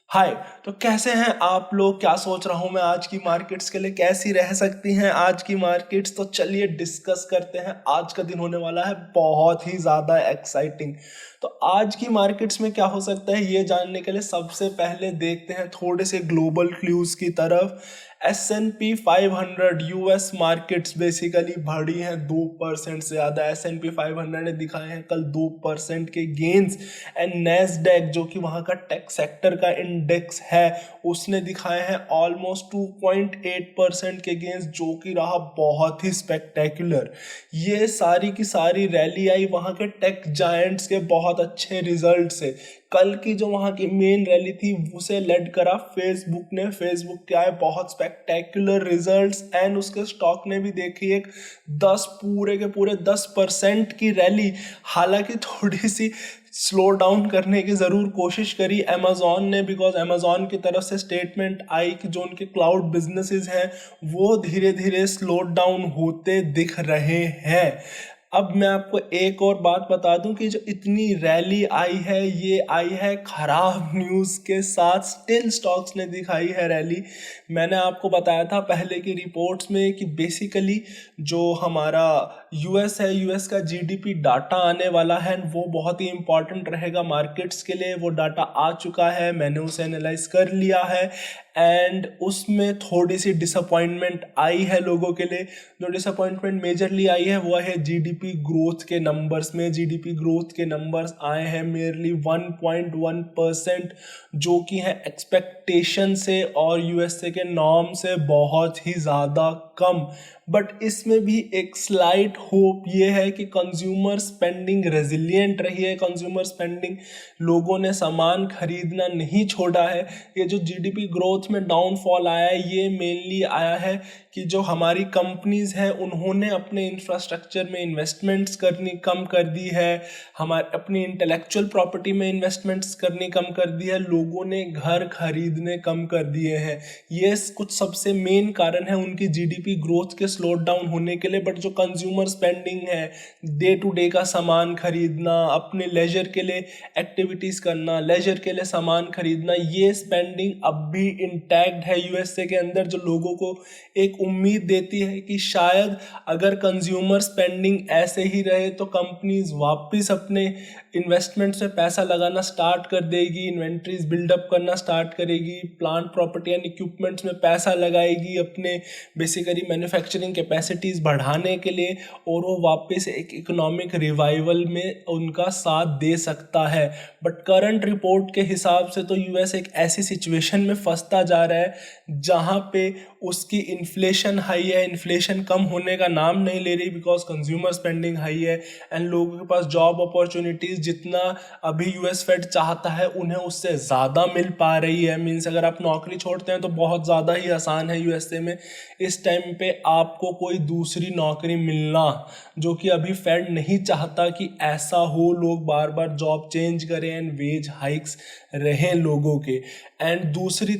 हाय। तो कैसे हैं आप लोग? क्या सोच रहा हूं मैं आज की मार्केट्स के लिए, कैसी रह सकती हैं आज की मार्केट्स। तो चलिए डिस्कस करते हैं। आज का दिन होने वाला है बहुत ही ज़्यादा एक्साइटिंग। तो आज की मार्केट्स में क्या हो सकता है ये जानने के लिए सबसे पहले देखते हैं थोड़े से ग्लोबल क्लूज की तरफ। S&P 500 यूएस मार्केट्स बेसिकली बढ़ी हैं 2% से ज़्यादा। S&P 500 ने दिखाए हैं कल 2% के गेन्स। एंड नैस्डैक जो कि वहाँ का टेक सेक्टर का इंडेक्स है उसने दिखाए हैं ऑलमोस्ट 2.8% के गेंस, जो कि रहा बहुत ही स्पेक्टेकुलर। ये सारी की सारी रैली आई वहाँ के टेक जायंट्स के बहुत अच्छे रिजल्ट से। कल की जो वहाँ की मेन रैली थी उसे लेड करा फेसबुक ने। फेसबुक के आए बहुत स्पेक्टेकुलर रिजल्ट्स एंड उसके स्टॉक ने भी देखी एक 10% की रैली। हालांकि थोड़ी सी स्लो डाउन करने की ज़रूर कोशिश करी अमेजोन ने, बिकॉज अमेजोन की तरफ से स्टेटमेंट आई कि जो उनके क्लाउड बिजनेसेस हैं वो धीरे धीरे स्लो डाउन होते दिख रहे हैं। अब मैं आपको एक और बात बता दूं कि जो इतनी रैली आई है ये आई है खराब न्यूज़ के साथ। स्टिल स्टॉक्स ने दिखाई है रैली। मैंने आपको बताया था पहले की रिपोर्ट्स में कि बेसिकली जो हमारा यूएस है, यूएस का जीडीपी डाटा आने वाला है वो बहुत ही इंपॉर्टेंट रहेगा मार्केट्स के लिए। वो डाटा आ चुका है, मैंने उसे एनालाइज कर लिया है एंड उसमें थोड़ी सी डिसअपॉइंटमेंट आई है लोगों के लिए। जो डिसअपॉइंटमेंट मेजरली आई है वो है जीडीपी ग्रोथ के नंबर्स में। जीडीपी ग्रोथ के नंबर्स आए हैं मेयरली 1.1%, जो कि है एक्सपेक्टेशन से और यूएसए के नॉर्म से बहुत ही ज़्यादा कम। बट इसमें भी एक स्लाइट होप ये है कि कंज्यूमर स्पेंडिंग रेजिलिएंट रही है। कंज्यूमर स्पेंडिंग, लोगों ने सामान खरीदना नहीं छोड़ा है। ये जो जीडीपी ग्रोथ में डाउनफॉल आया है ये मेनली आया है कि जो हमारी कंपनीज हैं उन्होंने अपने इंफ्रास्ट्रक्चर में इन्वेस्टमेंट्स करनी कम कर दी है। हमारे अपनी इंटेलेक्चुअल प्रॉपर्टी में इन्वेस्टमेंट्स करनी कम कर दी है। लोगों ने घर खरीदने कम कर दिए हैं। ये कुछ सबसे मेन कारण है उनकी जीडीपी ग्रोथ के स्लो डाउन होने के लिए। बट जो कंज्यूमर स्पेंडिंग है, डे टू डे का सामान खरीदना, अपने लेजर के लिए एक्टिविटीज़ करना, लेजर के लिए सामान खरीदना, ये स्पेंडिंग अब भी इंटैक्ट है यूएसए के अंदर, जो लोगों को एक उम्मीद देती है कि शायद अगर कंज्यूमर स्पेंडिंग ऐसे ही रहे तो कंपनीज वापस अपने इन्वेस्टमेंट्स में पैसा लगाना स्टार्ट कर देगी, इन्वेंट्रीज बिल्डअप करना स्टार्ट करेगी, प्लांट प्रॉपर्टी एंड इक्विपमेंट्स में पैसा लगाएगी अपने बेसिकली मैन्युफैक्चरिंग कैपेसिटीज़ बढ़ाने के लिए, और वो वापस एक इकोनॉमिक रिवाइवल में उनका साथ दे सकता है। बट करंट रिपोर्ट के हिसाब से तो यूएस एक ऐसी सिचुएशन में फंसता जा रहा है जहाँ पे उसकी इन्फ्लेशन हाई है, इन्फ्लेशन कम होने का नाम नहीं ले रही बिकॉज कंज्यूमर स्पेंडिंग हाई है एंड लोगों के पास जॉब अपॉर्चुनिटीज़ जितना अभी यूएस फेड चाहता है उन्हें उससे ज़्यादा मिल पा रही है। मीन्स अगर आप नौकरी छोड़ते हैं तो बहुत ज़्यादा ही आसान है यूएसए में इस टाइम पे आपको कोई दूसरी नौकरी मिलना, जो कि अभी फेड नहीं चाहता कि ऐसा हो। लोग बार बार जॉब चेंज करें एंड वेज हाइक्स रहें लोगों के। दूसरी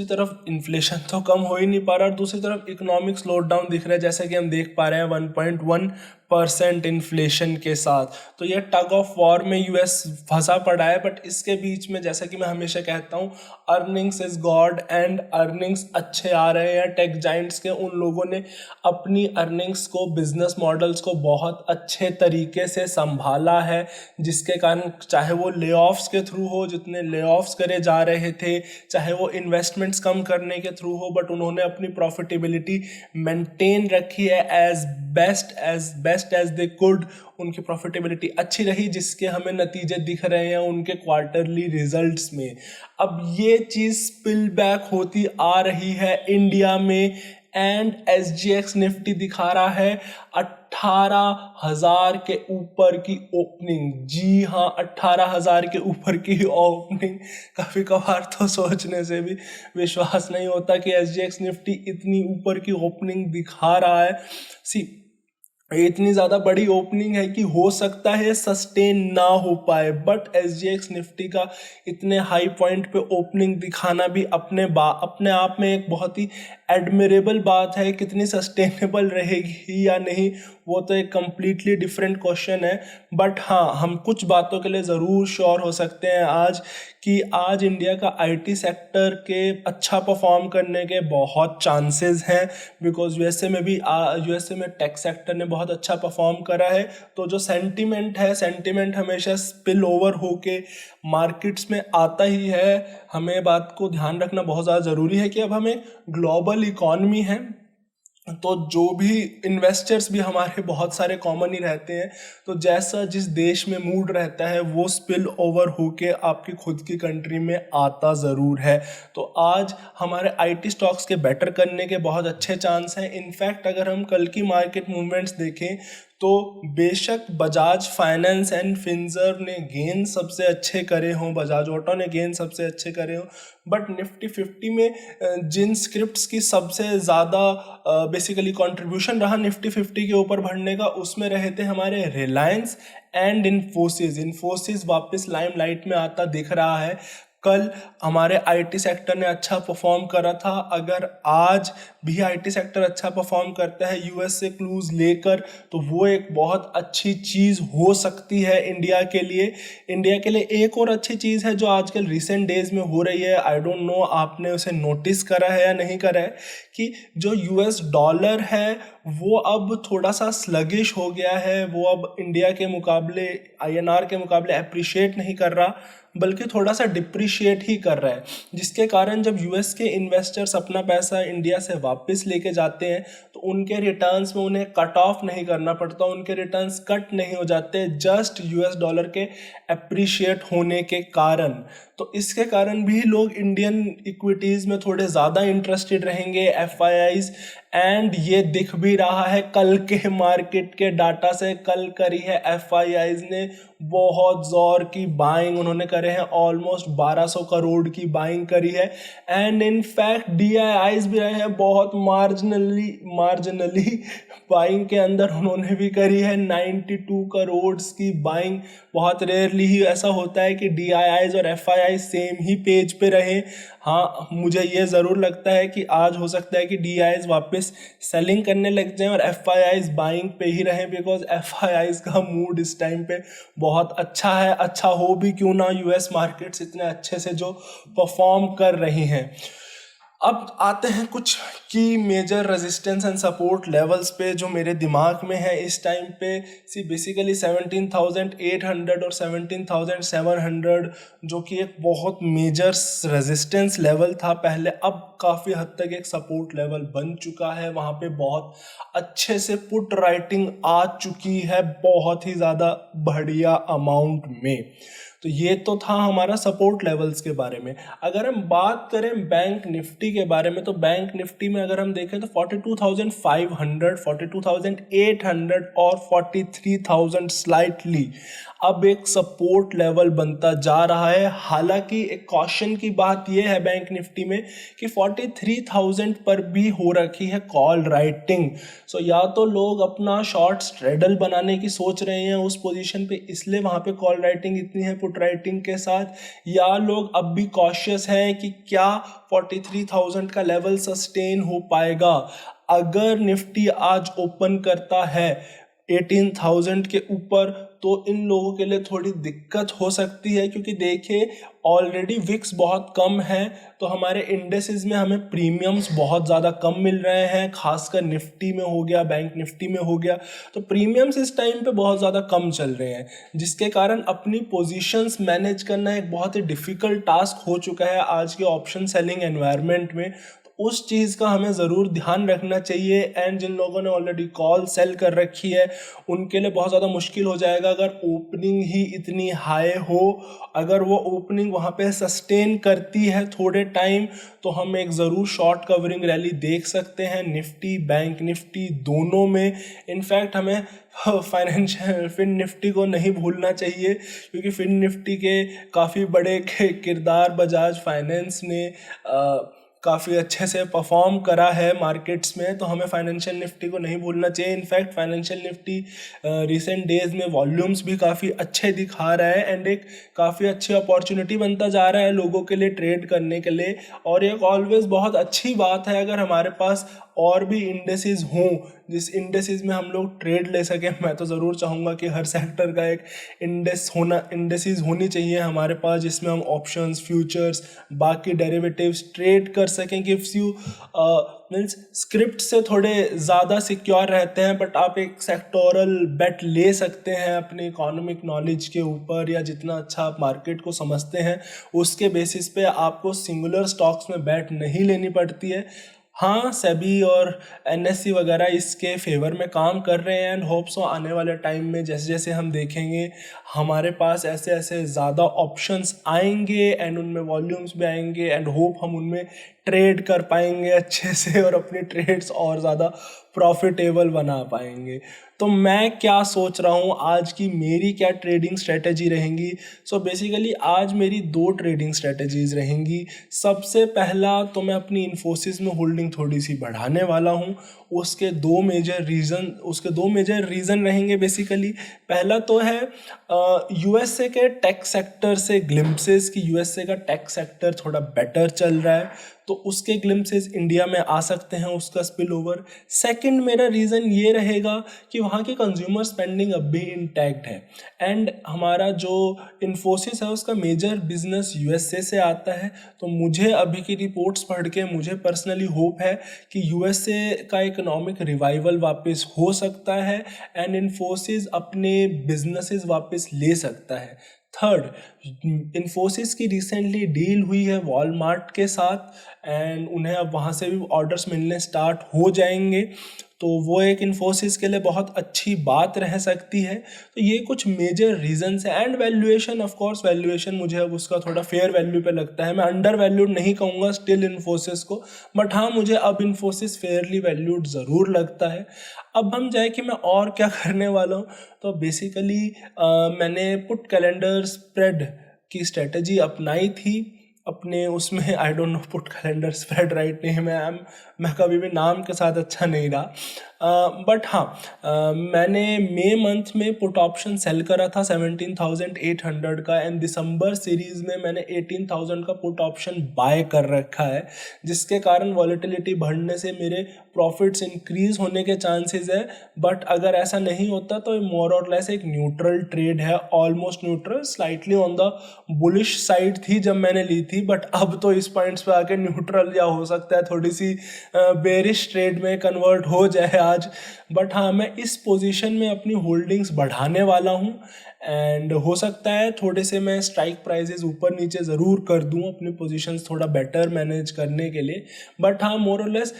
तरफ इन्फ्लेशन तो कम हो ही नहीं पा रहा और दूसरी तरफ इकोनॉमिक स्लो डाउन दिख रहा है, जैसे कि हम देख पा रहे हैं 1.1% इन्फ्लेशन के साथ। तो ये टग ऑफ वॉर में यूएस फंसा पड़ा है। बट इसके बीच में जैसा कि मैं हमेशा कहता हूँ, earnings is God and earnings अच्छे आ रहे हैं टेक जाइंट्स के। उन लोगों ने अपनी अर्निंग्स को, बिजनेस मॉडल्स को बहुत अच्छे तरीके से संभाला है, जिसके कारण चाहे वो ले ऑफ्स के थ्रू हो, जितने ले ऑफ्स करे जा रहे थे, चाहे वो इन्वेस्टमेंट्स कम करने के थ्रू हो, बट उन्होंने अपनी प्रॉफिटेबिलिटी मेंटेन रखी है as best as they could. उनकी प्रॉफिटेबिलिटी अच्छी रही जिसके हमें नतीजे दिख रहे हैं उनके क्वार्टरली रिजल्ट्स में। अब ये चीज़ स्पिल बैक होती आ रही है इंडिया में एंड SGX निफ्टी दिखा रहा है 18,000 के ऊपर की ओपनिंग। जी हाँ, 18,000 के ऊपर की ओपनिंग। कभी कभार तो सोचने से भी विश्वास नहीं होता कि SGX निफ्टी इतनी ऊपर की ओपनिंग दिखा रहा है। इतनी ज़्यादा बड़ी ओपनिंग है कि हो सकता है सस्टेन ना हो पाए। बट SGX निफ्टी का इतने हाई पॉइंट पे ओपनिंग दिखाना भी अपने आप में एक बहुत ही एडमिरेबल बात है, कितनी सस्टेनेबल रहेगी या नहीं वो तो एक कम्प्लीटली डिफरेंट क्वेश्चन है। बट हाँ, हम कुछ बातों के लिए ज़रूर श्योर हो सकते हैं आज कि आज इंडिया का आईटी सेक्टर के अच्छा परफॉर्म करने के बहुत चांसेस हैं, बिकॉज यूएसए में टेक सेक्टर ने बहुत अच्छा परफॉर्म करा है। तो जो सेंटिमेंट हमेशा स्पिल ओवर होके मार्केट्स में आता ही है। हमें बात को ध्यान रखना बहुत ज़्यादा ज़रूरी है कि अब हमें ग्लोबल इकॉनमी है, तो जो भी इन्वेस्टर्स भी हमारे बहुत सारे कॉमन ही रहते हैं, तो जैसा जिस देश में मूड रहता है वो स्पिल ओवर होके आपकी खुद की कंट्री में आता ज़रूर है। तो आज हमारे आईटी स्टॉक्स के बेटर करने के बहुत अच्छे चांस हैं। इनफैक्ट अगर हम कल की मार्केट मूवमेंट्स देखें तो बेशक बजाज फाइनेंस एंड फिनसर्व ने गेन सबसे अच्छे करे हों, बजाज ऑटो ने गेन सबसे अच्छे करे हों, बट निफ्टी 50 में जिन स्क्रिप्ट्स की सबसे ज़्यादा बेसिकली कंट्रीब्यूशन रहा निफ्टी 50 के ऊपर बढ़ने का, उसमें रहे थे हमारे रिलायंस एंड इन्फोसिस वापस लाइमलाइट में आता दिख रहा है। कल हमारे आईटी सेक्टर ने अच्छा परफॉर्म करा था। अगर आज भी आईटी सेक्टर अच्छा परफॉर्म करता है यूएस से क्लूज लेकर, तो वो एक बहुत अच्छी चीज़ हो सकती है इंडिया के लिए। एक और अच्छी चीज़ है जो आजकल रिसेंट डेज में हो रही है, आई डोंट नो आपने उसे नोटिस करा है या नहीं करा है, कि जो यूएस डॉलर है वो अब थोड़ा सा स्लगिश हो गया है। वो अब इंडिया के मुकाबले, आईएनआर के मुकाबले अप्रिशिएट नहीं कर रहा, बल्कि थोड़ा सा डिप्रिशिएट ही कर रहा है, जिसके कारण जब यूएस के इन्वेस्टर्स अपना पैसा इंडिया से वापस लेके जाते हैं तो उनके रिटर्न्स में उन्हें कट ऑफ नहीं करना पड़ता, उनके रिटर्न्स कट नहीं हो जाते जस्ट यूएस डॉलर के अप्रिशिएट होने के कारण। तो इसके कारण भी लोग इंडियन इक्विटीज़ में थोड़े ज़्यादा इंटरेस्टेड रहेंगे, एफआईआईज, एंड ये दिख भी रहा है कल के मार्केट के डाटा से। कल करी है एफआईआईज ने बहुत ज़ोर की बाइंग, उन्होंने करे हैं ऑलमोस्ट 1200 करोड़ की बाइंग करी है। एंड इनफैक्ट डीआईआईज भी रहे हैं बहुत मार्जिनली बाइंग के अंदर, उन्होंने भी करी है 92 करोड़ की बाइंग। बहुत रेयरली ही ऐसा होता है कि डीआईआईज और एफआईआई सेम ही पेज पे रहे। हाँ, मुझे ये ज़रूर लगता है कि आज हो सकता है कि डीआईआईज वापस सेलिंग करने लग जाएं और एफआईआईज बाइंग पे ही रहें, बिकॉज एफआईआईज का मूड इस टाइम पे बहुत अच्छा है। अच्छा हो भी क्यों ना, यूएस मार्केट्स इतने अच्छे से जो परफॉर्म कर रही हैं। अब आते हैं कुछ की major resistance and support levels पे जो मेरे दिमाग में है इस टाइम पे। बेसिकली 17,800 और 17,700 जो कि एक बहुत मेजर रेजिस्टेंस लेवल था पहले, अब काफ़ी हद तक एक सपोर्ट लेवल बन चुका है। वहाँ पे बहुत अच्छे से पुट राइटिंग आ चुकी है, बहुत ही ज़्यादा बढ़िया अमाउंट में। तो ये तो था हमारा सपोर्ट लेवल्स के बारे में। अगर हम बात करें बैंक निफ्टी के बारे में, तो बैंक निफ्टी में अगर हम देखें तो 42,500, 42,800 और 43,000 स्लाइटली अब एक सपोर्ट लेवल बनता जा रहा है। हालांकि एक कॉशन की बात यह है बैंक निफ्टी में कि 43,000 पर भी हो रखी है कॉल राइटिंग। सो या तो लोग अपना शॉर्ट स्ट्रेडल बनाने की सोच रहे हैं उस पोजीशन पे, इसलिए वहाँ पे कॉल राइटिंग इतनी है पुट राइटिंग के साथ, या लोग अब भी कॉशियस हैं कि क्या 43,000 का लेवल सस्टेन हो पाएगा। अगर निफ्टी आज ओपन करता है 18,000 के ऊपर तो इन लोगों के लिए थोड़ी दिक्कत हो सकती है, क्योंकि देखिए ऑलरेडी विक्स बहुत कम है, तो हमारे इंडेसेस में हमें प्रीमियम्स बहुत ज़्यादा कम मिल रहे हैं, खासकर निफ्टी में हो गया, बैंक निफ्टी में हो गया, तो प्रीमियम्स इस टाइम पे बहुत ज़्यादा कम चल रहे हैं, जिसके कारण अपनी पोजीशंस मैनेज करना एक बहुत ही डिफ़िकल्ट टास्क हो चुका है आज के ऑप्शन सेलिंग एनवायरनमेंट में। उस चीज़ का हमें ज़रूर ध्यान रखना चाहिए। एंड जिन लोगों ने ऑलरेडी कॉल सेल कर रखी है उनके लिए बहुत ज़्यादा मुश्किल हो जाएगा अगर ओपनिंग ही इतनी हाई हो। अगर वो ओपनिंग वहाँ पे सस्टेन करती है थोड़े टाइम, तो हम एक ज़रूर शॉर्ट कवरिंग रैली देख सकते हैं निफ्टी बैंक निफ्टी दोनों में। इनफैक्ट हमें फाइनेंशियल फिन निफ्टी को नहीं भूलना चाहिए, क्योंकि फिन निफ्टी के काफ़ी बड़े किरदार बजाज फाइनेंस ने काफ़ी अच्छे से परफॉर्म करा है मार्केट्स में, तो हमें फाइनेंशियल निफ्टी को नहीं भूलना चाहिए। In fact financial Nifty recent days में वॉल्यूम्स भी काफ़ी अच्छे दिखा रहा है एंड एक काफ़ी अच्छी अपॉर्चुनिटी बनता जा रहा है लोगों के लिए ट्रेड करने के लिए। और एक ऑलवेज बहुत अच्छी बात है अगर हमारे पास और भी इंडेसेस हों जिस इंडेसेस में हम लोग ट्रेड ले सकें। मैं तो ज़रूर चाहूँगा कि हर सेक्टर का एक इंडेसेस होनी चाहिए हमारे पास, जिसमें हम ऑप्शंस, फ्यूचर्स, बाकी डेरिवेटिव्स ट्रेड कर सकें। गिव्स यू मीन्स स्क्रिप्ट से थोड़े ज़्यादा सिक्योर रहते हैं, बट आप एक सेक्टोरल बेट ले सकते हैं अपने इकोनॉमिक नॉलेज के ऊपर, या जितना अच्छा आप मार्केट को समझते हैं उसके बेसिस पे आपको सिंगुलर स्टॉक्स में बेट नहीं लेनी पड़ती है। हाँ, सेबी और एनएससी वगैरह इसके फेवर में काम कर रहे हैं एंड होप सो आने वाले टाइम में जैसे जैसे हम देखेंगे हमारे पास ऐसे ऐसे ज़्यादा ऑप्शंस आएंगे एंड उनमें वॉल्यूम्स भी आएंगे एंड होप हम उनमें ट्रेड कर पाएंगे अच्छे से और अपनी ट्रेड्स और ज़्यादा प्रॉफिटेबल बना पाएंगे। तो मैं क्या सोच रहा हूँ, आज की मेरी क्या ट्रेडिंग स्ट्रेटजी रहेंगी। सो बेसिकली आज मेरी 2 ट्रेडिंग स्ट्रेटजीज रहेंगी। सबसे पहला तो मैं अपनी इन्फोसिस में होल्डिंग थोड़ी सी बढ़ाने वाला हूँ। उसके दो मेजर रीज़न रहेंगे बेसिकली। पहला तो है यूएसए के टेक सेक्टर से ग्लिम्पसेस कि यूएसए का टेक सेक्टर थोड़ा बेटर चल रहा है, तो उसके ग्लिम्पसेस इंडिया में आ सकते हैं, उसका स्पिल ओवर। सेकंड मेरा रीज़न ये रहेगा कि वहाँ की कंज्यूमर स्पेंडिंग अब भी इंटैक्ट है एंड हमारा जो इन्फोसिस है उसका मेजर बिजनेस यूएसए से आता है। तो मुझे अभी की रिपोर्ट्स पढ़ के मुझे पर्सनली होप है कि यूएसए का इकोनॉमिक रिवाइवल वापस हो सकता है एंड इन्फोसिस अपने बिजनेसेस वापस ले सकता है। थर्ड, इन्फोसिस की रिसेंटली डील हुई है वॉलमार्ट के साथ एंड उन्हें अब वहाँ से भी ऑर्डर्स मिलने स्टार्ट हो जाएंगे, तो वो एक इन्फोसिस के लिए बहुत अच्छी बात रह सकती है। तो ये कुछ मेजर रीजंस है and valuation, of course valuation मुझे अब उसका थोड़ा फेयर वैल्यू पे लगता है। मैं अंडर वैल्यूड नहीं कहूँगा स्टिल इन्फोसिस को, बट हाँ मुझे अब इन्फोसिस फेयरली वैल्यूड ज़रूर लगता है। अब हम जाए कि मैं और क्या करने वाला हूँ, तो बेसिकली मैंने पुट कैलेंडर स्प्रेड की स्ट्रेटजी अपनाई थी अपने उसमें। I don't know put calendar spread write name है, मैं कभी भी नाम के साथ अच्छा नहीं रहा, बट हाँ मैंने मई मंथ में पुट ऑप्शन सेल करा था 17,800 का एंड दिसंबर सीरीज़ में मैंने 18,000 का पुट ऑप्शन बाय कर रखा है, जिसके कारण वॉलेटिलिटी बढ़ने से मेरे प्रॉफिट्स इंक्रीज होने के चांसेस है। बट अगर ऐसा नहीं होता तो मोर और लेस एक न्यूट्रल ट्रेड है, almost neutral, slightly on the bullish side थी जब मैंने ली थी, बट अब तो इस पॉइंट्स पे आके न्यूट्रल या हो सकता है थोड़ी सी बेरिश ट्रेड में कन्वर्ट हो जाए आज। बट हाँ मैं इस पोजीशन में अपनी होल्डिंग्स बढ़ाने वाला हूँ एंड हो सकता है थोड़े से मैं स्ट्राइक प्राइजेस ऊपर नीचे ज़रूर कर दूँ अपनी पोजीशंस थोड़ा बेटर मैनेज करने के लिए। बट हाँ मोर और लेस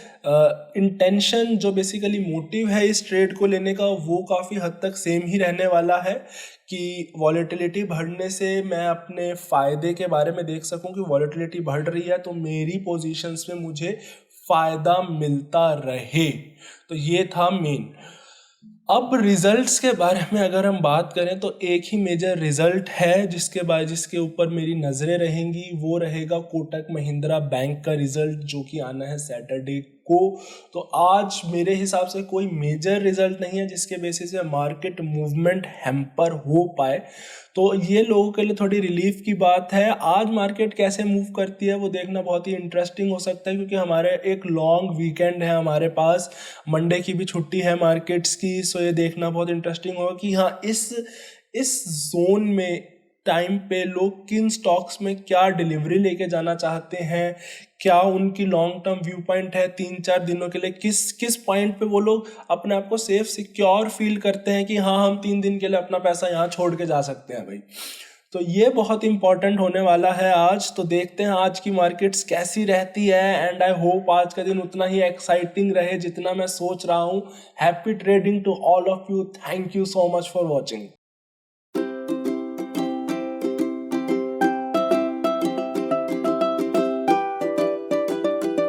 इंटेंशन जो बेसिकली मोटिव है इस ट्रेड को लेने का वो काफ़ी हद तक सेम ही रहने वाला है कि वॉलेटिलिटी बढ़ने से मैं अपने फ़ायदे के बारे में देख सकूं कि वॉलेटिलिटी बढ़ रही है तो मेरी पोजीशंस में मुझे फ़ायदा मिलता रहे। तो ये था मेन। अब रिजल्ट्स के बारे में अगर हम बात करें तो एक ही मेजर रिजल्ट है जिसके ऊपर मेरी नज़रें रहेंगी, वो रहेगा कोटक महिंद्रा बैंक का रिजल्ट जो कि आना है सैटरडे को। तो आज मेरे हिसाब से कोई मेजर रिजल्ट नहीं है जिसके बेसिस पे मार्केट मूवमेंट हैम्पर हो पाए, तो ये लोगों के लिए थोड़ी रिलीफ की बात है। आज मार्केट कैसे मूव करती है वो देखना बहुत ही इंटरेस्टिंग हो सकता है क्योंकि हमारे एक लॉन्ग वीकेंड है हमारे पास, मंडे की भी छुट्टी है मार्केट्स की। सो ये देखना बहुत इंटरेस्टिंग होगा कि हाँ इस जोन में टाइम पे लोग किन स्टॉक्स में क्या डिलीवरी लेके जाना चाहते हैं, क्या उनकी लॉन्ग टर्म व्यू पॉइंट है 3-4 दिनों के लिए, किस पॉइंट पे वो लोग अपने आप को सेफ सिक्योर फील करते हैं कि हाँ हम 3 दिन के लिए अपना पैसा यहाँ छोड़ के जा सकते हैं भाई। तो ये बहुत इंपॉर्टेंट होने वाला है आज। तो देखते हैं आज की मार्केट्स कैसी रहती है एंड आई होप आज का दिन उतना ही एक्साइटिंग रहे जितना मैं सोच रहा हूँ। Happy trading to all of you, thank you so much for watching.